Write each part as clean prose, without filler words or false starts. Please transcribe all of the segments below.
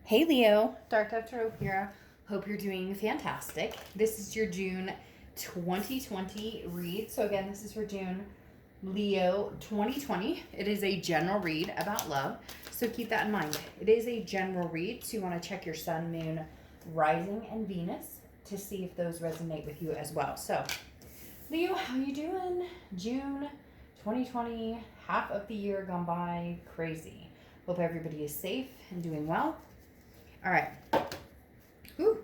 Hey Leo, Dark Dove Tarot here. Hope you're doing fantastic. This is your June 2020 read. So again, this is for June, Leo 2020. It is a general read about love. So keep that in mind. It is a general read, so you want to check your sun, moon, rising, and Venus to see if those resonate with you as well. So Leo, how you doing? June 2020, half of the year gone by, crazy. Hope everybody is safe and doing well. All right. Ooh.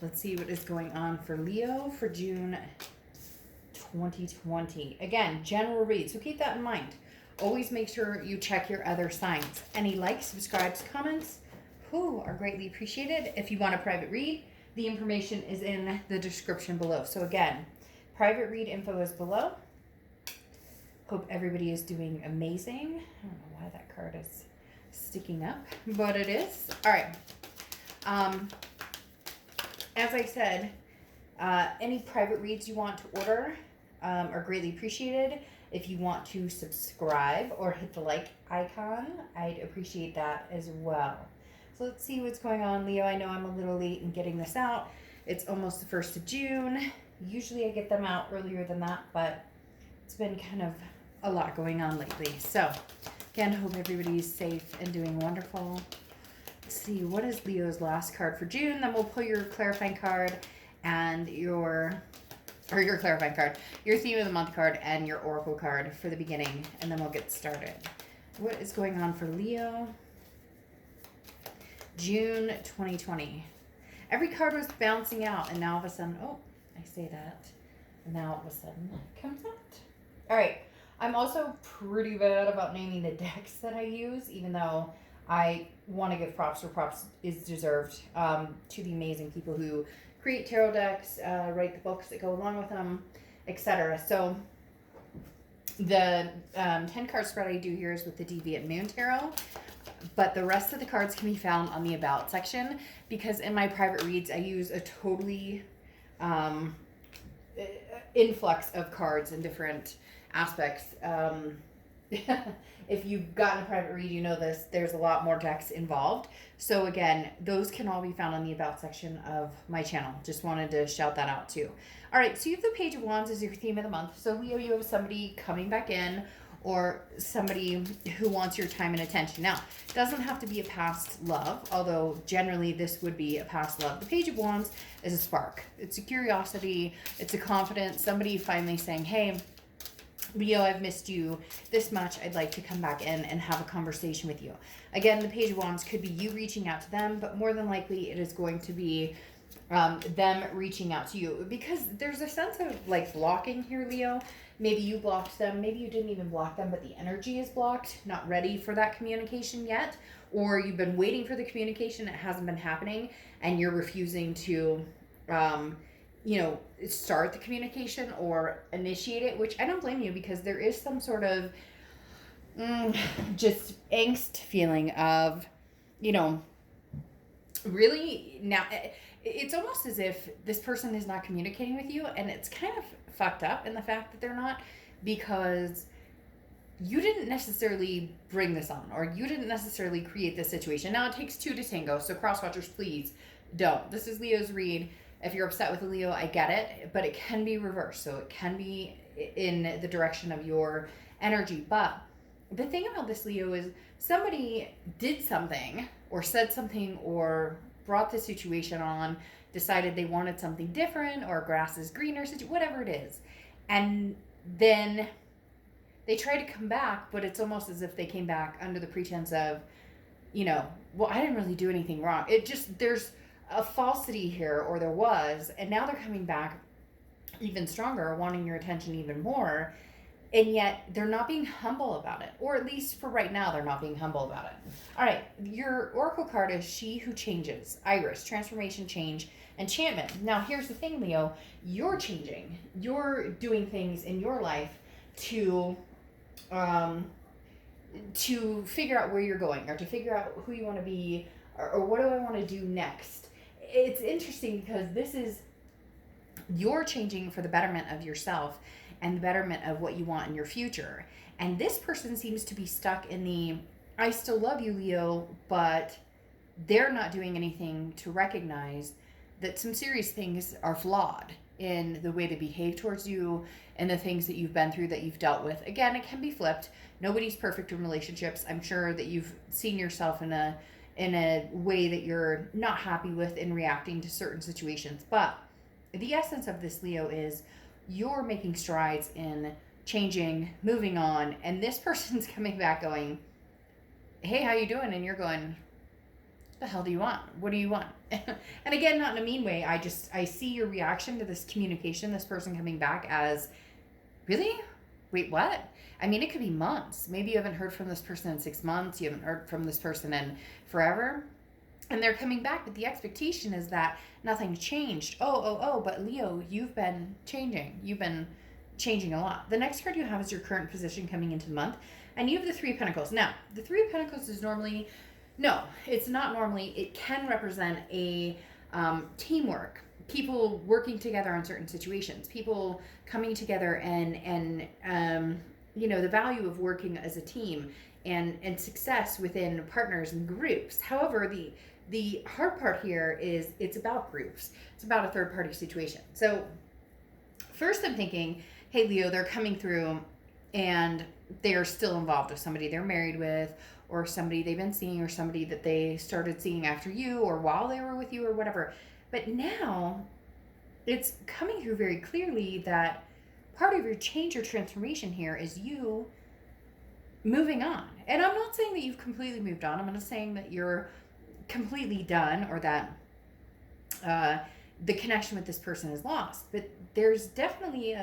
Let's see what is going on for Leo for June 2020. Again, general read, so keep that in mind. Always make sure you check your other signs. Any likes, subscribes, comments, are greatly appreciated. If you want a private read, the information is in the description below. So again, private read info is below. Hope everybody is doing amazing. I don't know why that card is sticking up, but it is. All right. As I said, any private reads you want to order are greatly appreciated. If you want to subscribe or hit the like icon, I'd appreciate that as well. So let's see what's going on, Leo. I know I'm a little late in getting this out. It's almost the 1st of June. Usually I get them out earlier than that, but it's been kind of a lot going on lately. So again, hope everybody's safe and doing wonderful. Let's see, what is Leo's last card for June? Then we'll pull your clarifying card and your clarifying card, your theme of the month card, and your oracle card for the beginning, and then we'll get started. What is going on for Leo? June 2020. Every card was bouncing out, and now all of a sudden, I say that, and now all of a sudden it comes out. All right, I'm also pretty bad about naming the decks that I use, even though I want to give props where props is deserved to the amazing people who create tarot decks, write the books that go along with them, etc. So the 10-card spread I do here is with the Deviant Moon Tarot, but the rest of the cards can be found on the About section, because in my private reads I use a totally influx of cards in different aspects. If you've gotten a private read, you know this. There's a lot more decks involved. So again, those can all be found on the About section of my channel. Just wanted to shout that out too. All right, so you have the Page of Wands as your theme of the month. So Leo, you have somebody coming back in, or somebody who wants your time and attention. Now, it doesn't have to be a past love, although generally this would be a past love. The Page of Wands is a spark. It's a curiosity. It's a confidence. Somebody finally saying, hey, Leo, I've missed you this much. I'd like to come back in and have a conversation with you. Again, the Page of Wands could be you reaching out to them, but more than likely it is going to be them reaching out to you, because there's a sense of like blocking here, Leo. Maybe you blocked them. Maybe you didn't even block them, but the energy is blocked, not ready for that communication yet. Or you've been waiting for the communication. It hasn't been happening, and you're refusing to start the communication or initiate it, which I don't blame you, because there is some sort of just angst feeling of, really now it's almost as if this person is not communicating with you, and it's kind of fucked up in the fact that they're not, because you didn't necessarily bring this on, or you didn't necessarily create this situation. Now, it takes two to tango, so cross-watchers, please don't. This is Leo's read. If you're upset with Leo, I get it, but it can be reversed. So it can be in the direction of your energy. But the thing about this, Leo, is somebody did something or said something or brought the situation on, decided they wanted something different, or grass is greener, whatever it is. And then they try to come back, but it's almost as if they came back under the pretense of, well, I didn't really do anything wrong. There's a falsity here, or there was, and now they're coming back even stronger, wanting your attention even more, and yet they're not being humble about it, or at least for right now, they're not being humble about it. All right, your oracle card is She Who Changes, Iris, transformation, change, enchantment. Now, here's the thing, Leo, you're changing. You're doing things in your life to figure out where you're going, or to figure out who you want to be, or what do I want to do next. It's interesting because this is you're changing for the betterment of yourself and the betterment of what you want in your future. And this person seems to be stuck in the I still love you, Leo, but they're not doing anything to recognize that some serious things are flawed in the way they behave towards you and the things that you've been through, that you've dealt with. Again, it can be flipped. Nobody's perfect in relationships. I'm sure that you've seen yourself in a way that you're not happy with in reacting to certain situations. But the essence of this, Leo, is you're making strides in changing, moving on, and this person's coming back going, hey, how you doing? And you're going, the hell do you want? What do you want? And again, not in a mean way. I see your reaction to this communication, this person coming back as, really? Wait, what? I mean, it could be months. Maybe you haven't heard from this person in 6 months. You haven't heard from this person in forever. And they're coming back, but the expectation is that nothing's changed. Oh, but Leo, you've been changing. You've been changing a lot. The next card you have is your current position coming into the month. And you have the Three of Pentacles. Now, the Three of Pentacles is normally, no, it's not normally, it can represent a teamwork. People working together on certain situations. People coming together and the value of working as a team and success within partners and groups. However, the hard part here is it's about groups. It's about a third party situation. So first I'm thinking, hey, Leo, they're coming through and they're still involved with somebody they're married with, or somebody they've been seeing, or somebody that they started seeing after you or while they were with you or whatever. But now it's coming through very clearly that part of your change or transformation here is you moving on. And I'm not saying that you've completely moved on. I'm not saying that you're completely done or that the connection with this person is lost. But there's definitely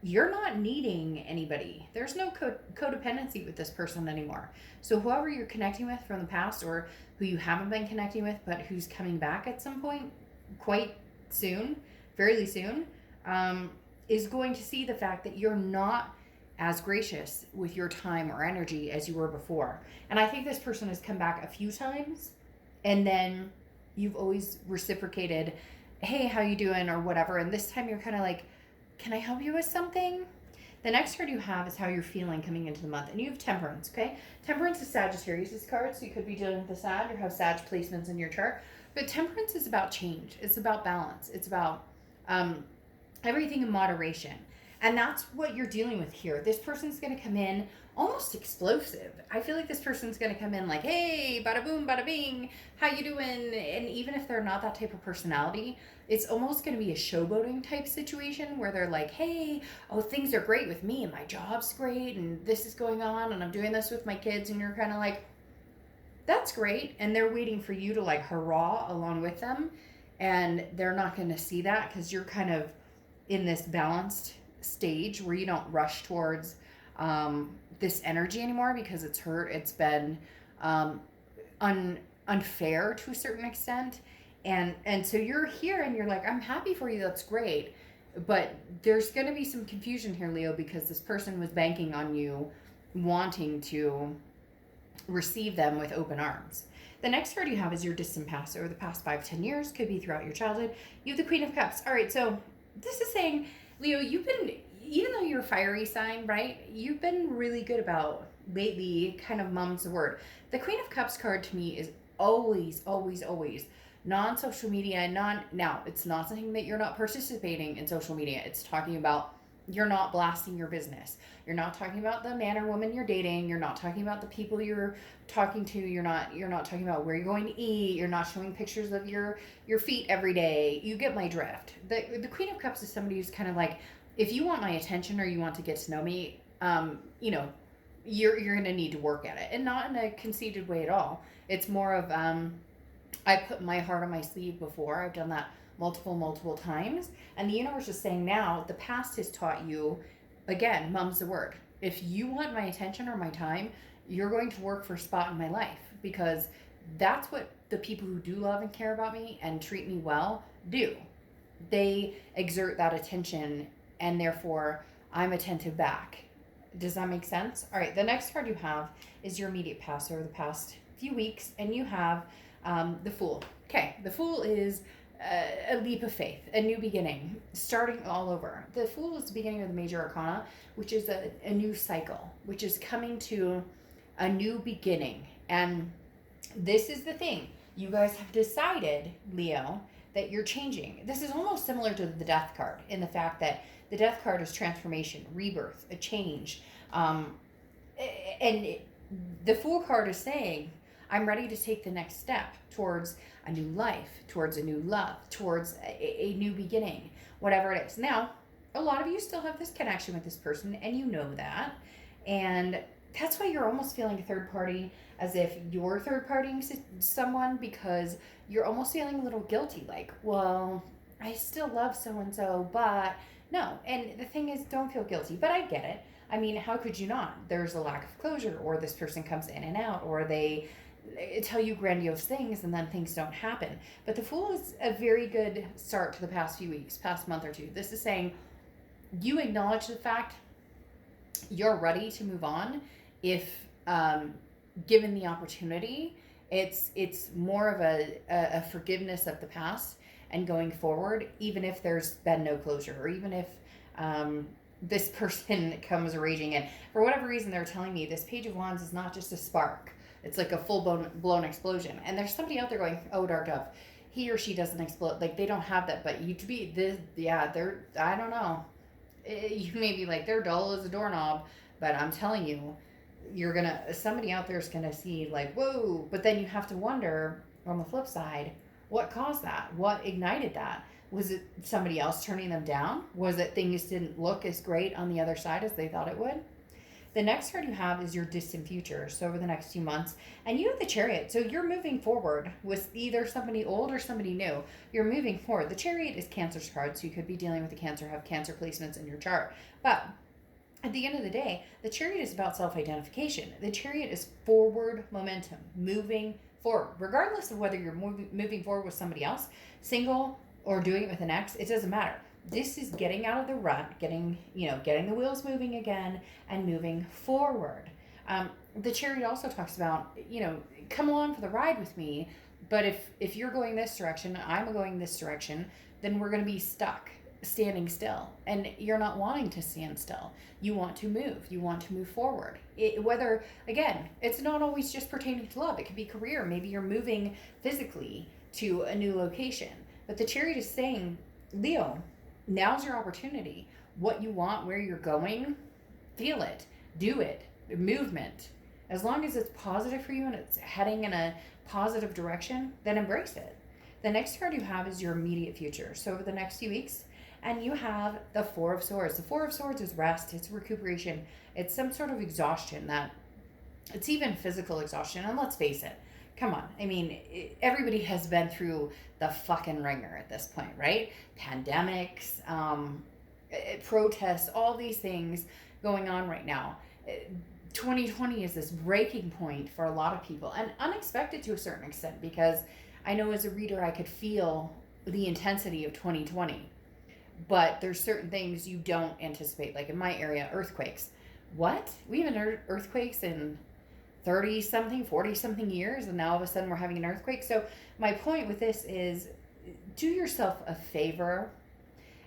you're not needing anybody. There's no codependency with this person anymore. So whoever you're connecting with from the past, or who you haven't been connecting with, but who's coming back at some point quite soon, fairly soon, is going to see the fact that you're not as gracious with your time or energy as you were before. And I think this person has come back a few times, and then you've always reciprocated, hey, how you doing, or whatever. And this time you're kind of like, can I help you with something? The next card you have is how you're feeling coming into the month. And you have Temperance, okay? Temperance is Sagittarius' card, so you could be dealing with the Sag or have Sag placements in your chart. But Temperance is about change. It's about balance. It's about everything in moderation. And that's what you're dealing with here. This person's going to come in almost explosive. I feel like this person's going to come in like, hey, bada boom, bada bing, how you doing? And even if they're not that type of personality, it's almost going to be a showboating type situation where they're like, hey, oh, things are great with me and my job's great and this is going on and I'm doing this with my kids. And you're kind of like, that's great. And they're waiting for you to like hurrah along with them. And they're not going to see that because you're kind of in this balanced stage where you don't rush towards this energy anymore because it's hurt. It's been unfair to a certain extent. And so you're here and you're like, I'm happy for you. That's great. But there's going to be some confusion here, Leo, because this person was banking on you wanting to receive them with open arms. The next card you have is your distant past, or the past 5-10 years, could be throughout your childhood. You have the Queen of Cups. All right, so this is saying, Leo, you've been, even though you're a fiery sign, right, you've been really good about lately kind of mum's the word. The Queen of Cups card to me is always, always, always non-social media, now, it's not saying that you're not participating in social media. It's talking about you're not blasting your business. You're not talking about the man or woman you're dating. You're not talking about the people you're talking to. You're not talking about where you're going to eat. You're not showing pictures of your feet every day. You get my drift. The Queen of Cups is somebody who's kind of like, if you want my attention or you want to get to know me, you're going to need to work at it. And not in a conceited way at all. It's more of, I put my heart on my sleeve before. I've done that multiple times. And the universe is saying now, the past has taught you, again, mum's the word. If you want my attention or my time, you're going to work for a spot in my life, because that's what the people who do love and care about me and treat me well do. They exert that attention, and therefore I'm attentive back. Does that make sense? All right, the next card you have is your immediate past, or the past few weeks, and you have the Fool. Okay, the Fool is a leap of faith, a new beginning, starting all over. The Fool is the beginning of the major arcana, which is a new cycle, which is coming to a new beginning. And This is the thing. You guys have decided, Leo, that you're changing. This is almost similar to the death card in the fact that the death card is transformation, rebirth, a change. And the Fool card is saying, I'm ready to take the next step towards a new life, towards a new love, towards a new beginning, whatever it is. Now, a lot of you still have this connection with this person, and you know that. And that's why you're almost feeling a third party, as if you're third partying someone, because you're almost feeling a little guilty. Like, well, I still love so and so, but no. And the thing is, don't feel guilty. But I get it. I mean, how could you not? There's a lack of closure, or this person comes in and out, or they tell you grandiose things and then things don't happen. But the Fool is a very good start to the past few weeks, past month or two. This is saying you acknowledge the fact you're ready to move on if given the opportunity. It's more of a forgiveness of the past and going forward, even if there's been no closure, or even if this person comes raging in. For whatever reason, they're telling me this Page of Wands is not just a spark. It's like a full blown explosion. And there's somebody out there going, oh, Dark Dove, he or she doesn't explode. Like, they don't have that. But you to be this, yeah, they're, I don't know. You may be like, they're dull as a doorknob. But I'm telling you, somebody out there is going to see like, whoa. But then you have to wonder, on the flip side, what caused that? What ignited that? Was it somebody else turning them down? Was it things didn't look as great on the other side as they thought it would? The next card you have is your distant future. So over the next few months, and you have the Chariot. So you're moving forward with either somebody old or somebody new. You're moving forward. The Chariot is Cancer's card, so you could be dealing with a Cancer, have Cancer placements in your chart. But at the end of the day, the Chariot is about self-identification. The Chariot is forward momentum, moving forward. Regardless of whether you're moving forward with somebody else, single, or doing it with an ex, it doesn't matter. This is getting out of the rut, getting the wheels moving again and moving forward. The Chariot also talks about, come along for the ride with me, but if you're going this direction, I'm going this direction, then we're going to be stuck standing still. And you're not wanting to stand still. You want to move. You want to move forward. Whether, again, it's not always just pertaining to love. It could be career. Maybe you're moving physically to a new location. But the Chariot is saying, Leo, now's your opportunity. What you want, where you're going, feel it, do it, movement. As long as it's positive for you and it's heading in a positive direction, then embrace it. The next card you have is your immediate future. So over the next few weeks, and you have the Four of Swords. The Four of Swords is rest, it's recuperation, it's some sort of exhaustion, that it's even physical exhaustion. And let's face it, come on. I mean, everybody has been through the fucking ringer at this point, right? Pandemics, protests, all these things going on right now. 2020 is this breaking point for a lot of people, and unexpected to a certain extent, because I know as a reader I could feel the intensity of 2020. But there's certain things you don't anticipate. Like in my area, earthquakes. What? We haven't heard earthquakes in 30-something, 40-something years, and now all of a sudden we're having an earthquake. So my point with this is, do yourself a favor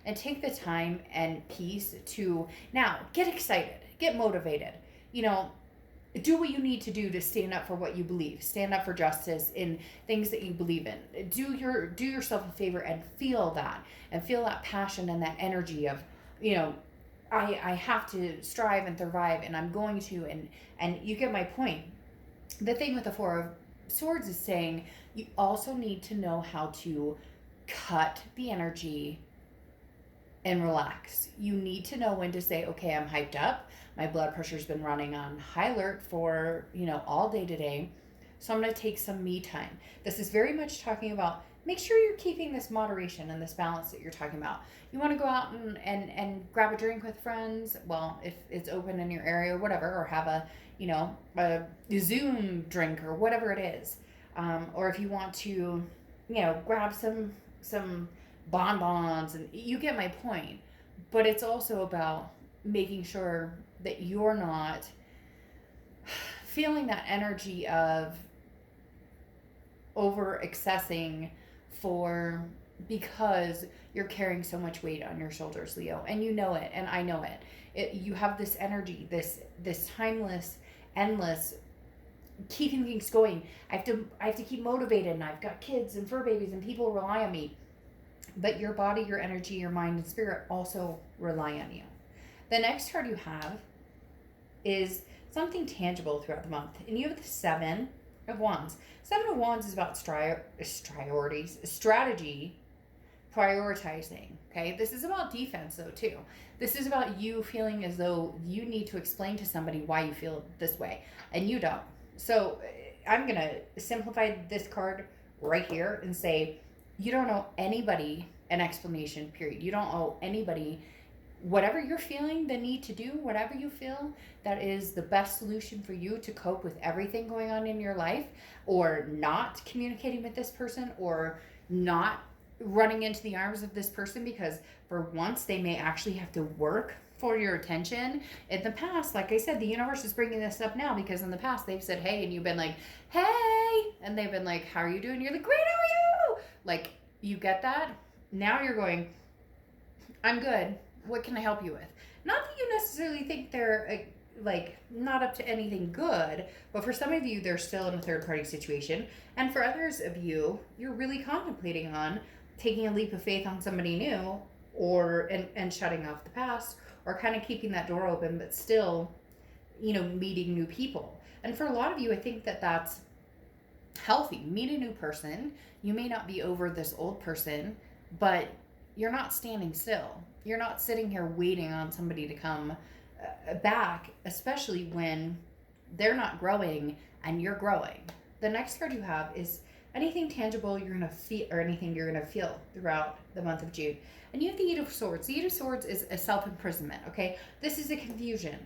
and take the time and peace to now get excited, get motivated. Do what you need to do to stand up for what you believe. Stand up for justice in things that you believe in. Do yourself a favor and feel that passion and that energy of, I have to strive and survive, and I'm going to, and you get my point. The thing with the Four of Swords is saying you also need to know how to cut the energy and relax. You need to know when to say, okay, I'm hyped up. My blood pressure's been running on high alert for, all day today. So I'm going to take some me time. This is very much talking about, make sure you're keeping this moderation and this balance that you're talking about. You want to go out and grab a drink with friends. Well, if it's open in your area or whatever, or have a Zoom drink or whatever it is. Or if you want to, grab some bonbons, and you get my point. But it's also about making sure that you're not feeling that energy of over accessing because you're carrying so much weight on your shoulders, Leo, and you know it, and I know it. You have this energy, this timeless, endless keeping things going. I have to keep motivated, and I've got kids and fur babies and people rely on me. But your body, your energy, your mind and spirit also rely on you. The next card you have is something tangible throughout the month. And you have the Seven of Wands. Seven of Wands is about strategy, prioritizing. Okay, this is about defense though too. This is about you feeling as though you need to explain to somebody why you feel this way, and you don't. So I'm gonna simplify this card right here and say you don't owe anybody an explanation, period. You don't owe anybody whatever you're feeling the need to do, whatever you feel that is the best solution for you to cope with everything going on in your life, or not communicating with this person, or not running into the arms of this person, because for once they may actually have to work for your attention. In the past, like I said, the universe is bringing this up now because in the past they've said hey, and you've been like hey, and they've been like how are you doing? You're like great, how are you? Like, you get that? Now you're going, I'm good, what can I help you with? Not that you necessarily think they're like not up to anything good, but for some of you they're still in a third party situation, and for others of you, you're really contemplating on taking a leap of faith on somebody new, or and shutting off the past, or kind of keeping that door open but still, meeting new people. And for a lot of you, I think that that's healthy. Meet a new person. You may not be over this old person, but you're not standing still. You're not sitting here waiting on somebody to come back, especially when they're not growing and you're growing. The next card you have is anything tangible you're going to feel, or anything you're going to feel throughout the month of June. And you have the Eight of Swords. The Eight of Swords is a self-imprisonment, okay? This is a confusion.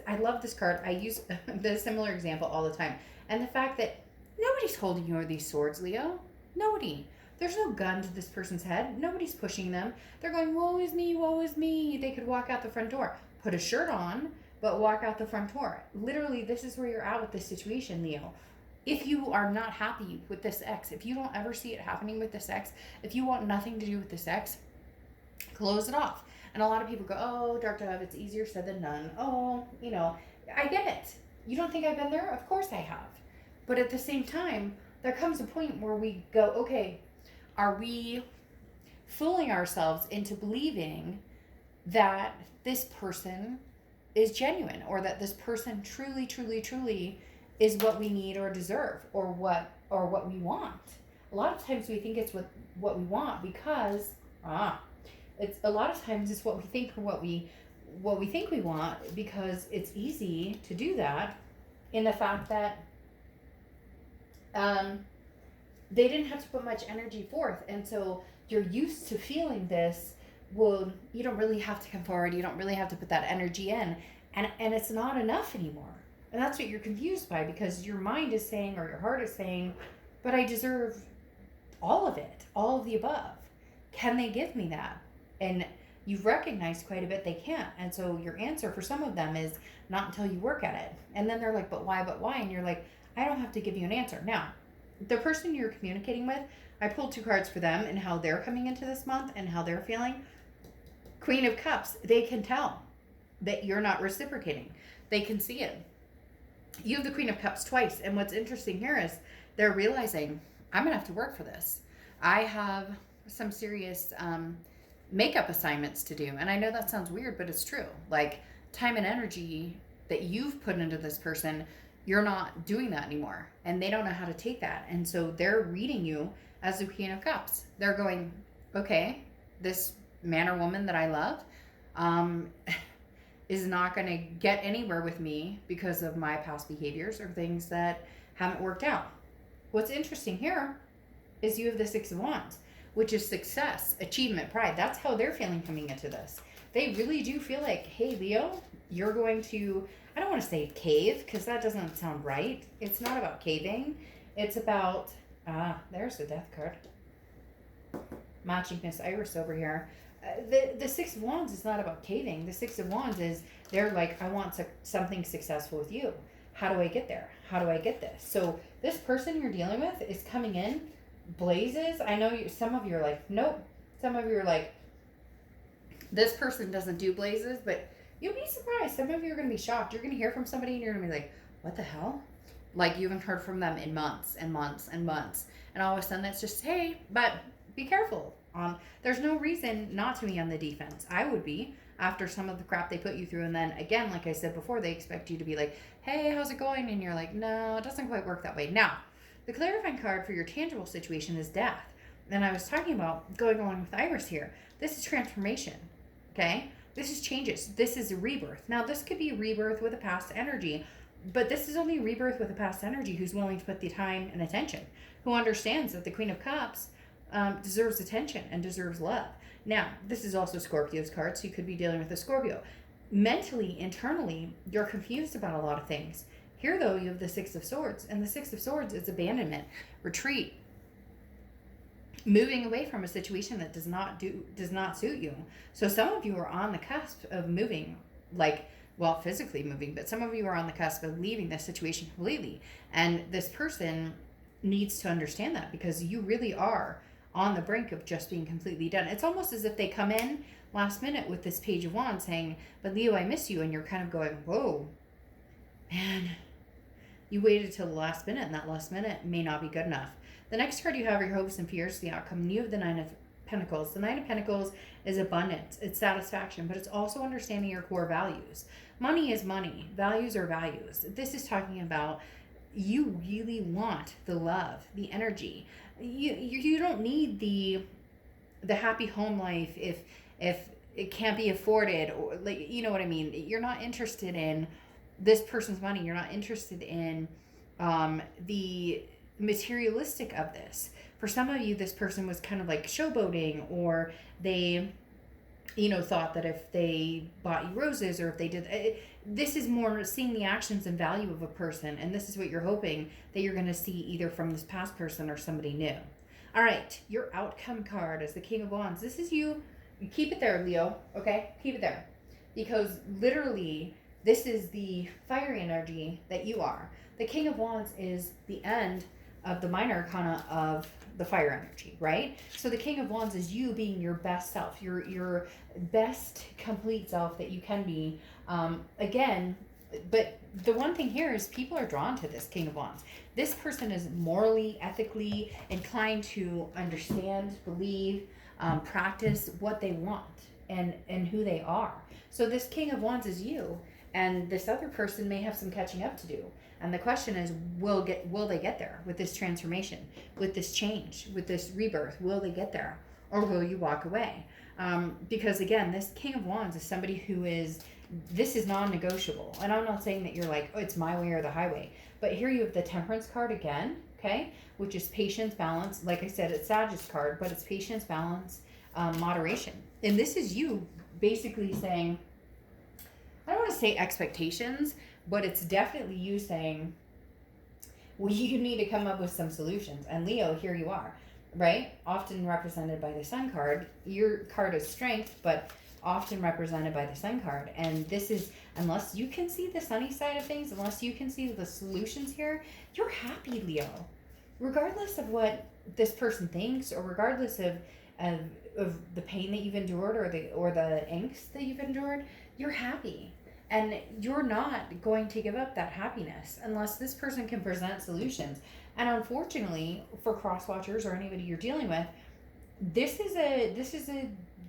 I love this card. I use the similar example all the time. And the fact that nobody's holding you with these swords, Leo. Nobody. There's no gun to this person's head. Nobody's pushing them. They're going, woe is me, woe is me. They could walk out the front door. Put a shirt on, but walk out the front door. Literally, this is where you're at with this situation, Leo. If you are not happy with this ex, if you don't ever see it happening with this ex, if you want nothing to do with this ex, close it off. And a lot of people go, oh, Dark Dove, it's easier said than done. Oh, I get it. You don't think I've been there? Of course I have. But at the same time, there comes a point where we go, okay, are we fooling ourselves into believing that this person is genuine, or that this person truly, truly, truly is what we need or deserve, or what we want? A lot of times we think it's what we want because it's a lot of times it's what we think, or what we think we want, because it's easy to do that in the fact that they didn't have to put much energy forth, and so you're used to feeling this. Well, you don't really have to come forward. You don't really have to put that energy in, and it's not enough anymore. And that's what you're confused by, because your mind is saying, or your heart is saying, but I deserve all of it, all of the above. Can they give me that? And you've recognized quite a bit they can't. And so your answer for some of them is not until you work at it. And then they're like, but why? And you're like, I don't have to give you an answer. Now, the person you're communicating with, I pulled 2 cards for them and how they're coming into this month and how they're feeling. Queen of Cups, they can tell that you're not reciprocating. They can see it. You have the Queen of Cups twice, and what's interesting here is they're realizing, I'm going to have to work for this. I have some serious makeup assignments to do, and I know that sounds weird, but it's true. Like, time and energy that you've put into this person, you're not doing that anymore, and they don't know how to take that, and so they're reading you as the Queen of Cups. They're going, okay, this man or woman that I love is not going to get anywhere with me because of my past behaviors or things that haven't worked out. What's interesting here is you have the Six of Wands, which is success, achievement, pride. That's how they're feeling coming into this. They really do feel like, hey, Leo, you're going to, I don't want to say cave, because that doesn't sound right. It's not about caving. It's about, there's the Death card. Matching Miss Iris over here. The Six of Wands is not about caving. The Six of Wands is, they're like, I want something successful with you. How do I get there? How do I get this? So this person you're dealing with is coming in blazes. I know some of you are like, nope. Some of you are like, this person doesn't do blazes, but you'll be surprised. Some of you are going to be shocked. You're going to hear from somebody and you're going to be like, what the hell? Like you haven't heard from them in months and months and months. And all of a sudden it's just, hey, but be careful. There's no reason not to be on the defense. I would be after some of the crap they put you through. And then again, like I said before, they expect you to be like, hey, how's it going? And you're like, no, it doesn't quite work that way. Now, the clarifying card for your tangible situation is death. And I was talking about going on with Iris here. This is transformation. Okay? This is changes. This is a rebirth. Now, this could be a rebirth with a past energy, but this is only a rebirth with a past energy who's willing to put the time and attention, who understands that the Queen of Cups deserves attention and deserves love. Now, this is also Scorpio's card, so you could be dealing with a Scorpio. Mentally, internally, you're confused about a lot of things. Here, though, you have the Six of Swords, and the Six of Swords is abandonment, retreat, moving away from a situation that does not suit you. So some of you are on the cusp of moving, like, well, physically moving, but some of you are on the cusp of leaving this situation completely. And this person needs to understand that, because you really are on the brink of just being completely done. It's almost as if they come in last minute with this Page of Wands saying, but Leo, I miss you. And you're kind of going, whoa, man, you waited till the last minute, and that last minute may not be good enough. The next card you have are your hopes and fears, the outcome. And you have the Nine of Pentacles. The Nine of Pentacles is abundance, it's satisfaction, but it's also understanding your core values. Money is money. Values are values. This is talking about you really want the love, the energy. You don't need the happy home life if it can't be afforded, or, like, you know what I mean. You're not interested in this person's money. You're not interested in the materialistic of this. For some of you, this person was kind of like showboating, or they, thought that if they bought you roses, or if they did, this is more seeing the actions and value of a person. And this is what you're hoping that you're going to see either from this past person or somebody new. All right. Your outcome card is the King of Wands. This is you. You keep it there, Leo. Okay. Keep it there, because literally this is the fiery energy that you are. The King of Wands is the end of the minor arcana of the fire energy, right? So the King of Wands is you being your best self, your best complete self that you can be. Again, but the one thing here is people are drawn to this King of Wands. This person is morally, ethically inclined to understand, believe, practice what they want and who they are. So this King of Wands is you, and this other person may have some catching up to do. And the question is, will they get there with this transformation, with this change, with this rebirth? Will they get there, or will you walk away? Because again, this King of Wands is somebody who this is non-negotiable. And I'm not saying that you're like, oh, it's my way or the highway. But here you have the Temperance card again, okay, which is patience, balance. Like I said, it's Sagittarius card, but it's patience, balance, moderation. And this is you basically saying, I don't want to say expectations, but it's definitely you saying, well, you need to come up with some solutions. And Leo, here you are, right? Often represented by the Sun card. Your card is strength, but often represented by the Sun card. And this is, unless you can see the sunny side of things, unless you can see the solutions here, you're happy, Leo. Regardless of what this person thinks, or regardless of the pain that you've endured, or the angst that you've endured, you're happy. And you're not going to give up that happiness unless this person can present solutions. And unfortunately, for cross watchers or anybody you're dealing with, this is a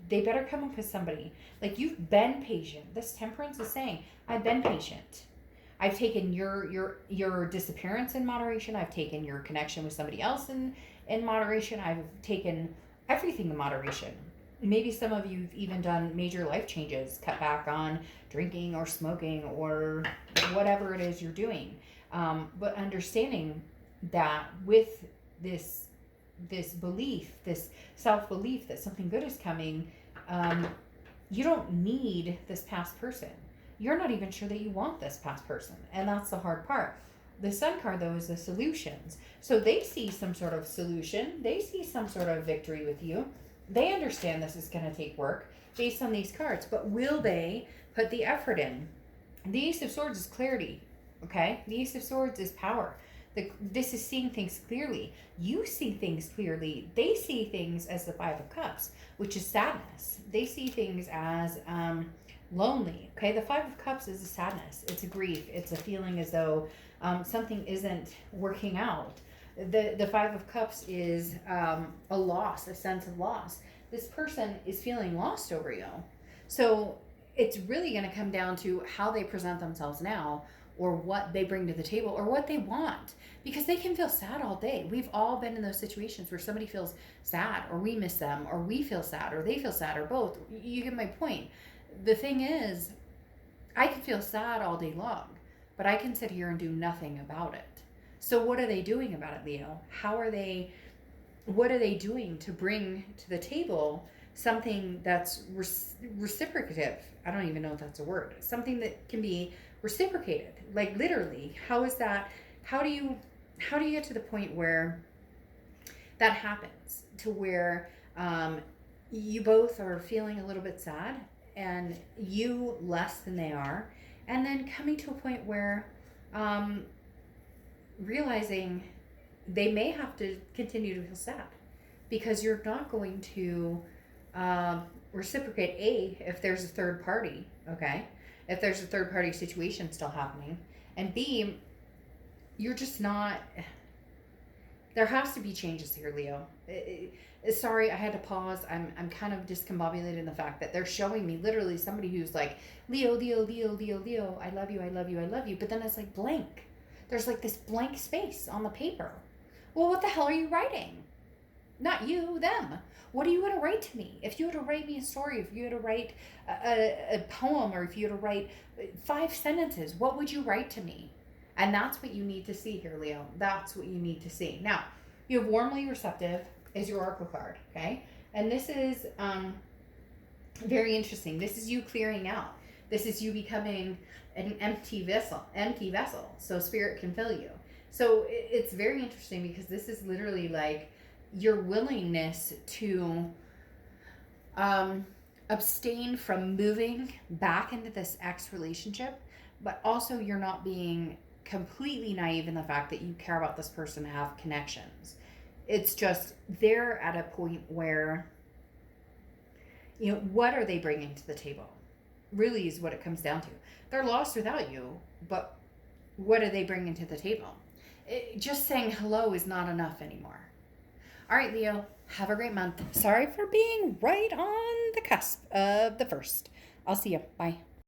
they better come up with somebody. Like, you've been patient. This Temperance is saying, I've been patient. I've taken your disappearance in moderation. I've taken your connection with somebody else in moderation. I've taken everything in moderation. Maybe some of you've even done major life changes, cut back on drinking or smoking or whatever it is you're doing. But understanding that with this belief, this self-belief that something good is coming, you don't need this past person. You're not even sure that you want this past person. And that's the hard part. The Sun card, though, is the solutions. So they see some sort of solution. They see some sort of victory with you. They understand this is going to take work based on these cards, but will they put the effort in? The Ace of Swords is clarity, okay? The Ace of Swords is power. This is seeing things clearly. You see things clearly. They see things as the Five of Cups, which is sadness. They see things as lonely, okay? The Five of Cups is a sadness. It's a grief. It's a feeling as though something isn't working out. The Five of Cups is a loss, a sense of loss. This person is feeling lost over you. So it's really going to come down to how they present themselves now, or what they bring to the table, or what they want. Because they can feel sad all day. We've all been in those situations where somebody feels sad, or we miss them, or we feel sad, or they feel sad, or both. You get my point. The thing is, I can feel sad all day long, but I can sit here and do nothing about it. So what are they doing about it, Leo? What are they doing to bring to the table something that's reciprocative? I don't even know if that's a word. Something that can be reciprocated. Like literally, how is that? How do you get to the point where that happens, to where you both are feeling a little bit sad, and you less than they are, and then coming to a point where realizing they may have to continue to feel sad because you're not going to reciprocate, if there's a third party, okay, if there's a third party situation still happening, and B, you're just not. There has to be changes here, Leo. Sorry, I had to pause. I'm kind of discombobulated in the fact that they're showing me literally somebody who's like, Leo, Leo, Leo, Leo, Leo, I love you, I love you, I love you. But then it's like blank. There's like this blank space on the paper. Well, what the hell are you writing? Not you, them. What are you going to write to me? If you were to write me a story, if you were to write a poem, or if you were to write 5 sentences, what would you write to me? And that's what you need to see here, Leo. That's what you need to see. Now, you have warmly receptive is your oracle card, okay? And this is very interesting. This is you clearing out. This is you becoming an empty vessel, so spirit can fill you. So it's very interesting because this is literally like your willingness to abstain from moving back into this ex relationship, but also you're not being completely naive in the fact that you care about this person, have connections. It's just they're at a point where, what are they bringing to the table? Really is what it comes down to. They're lost without you, but what are they bringing to the table? Just saying hello is not enough anymore. All right, Leo, have a great month. Sorry for being right on the cusp of the first. I'll see you. Bye.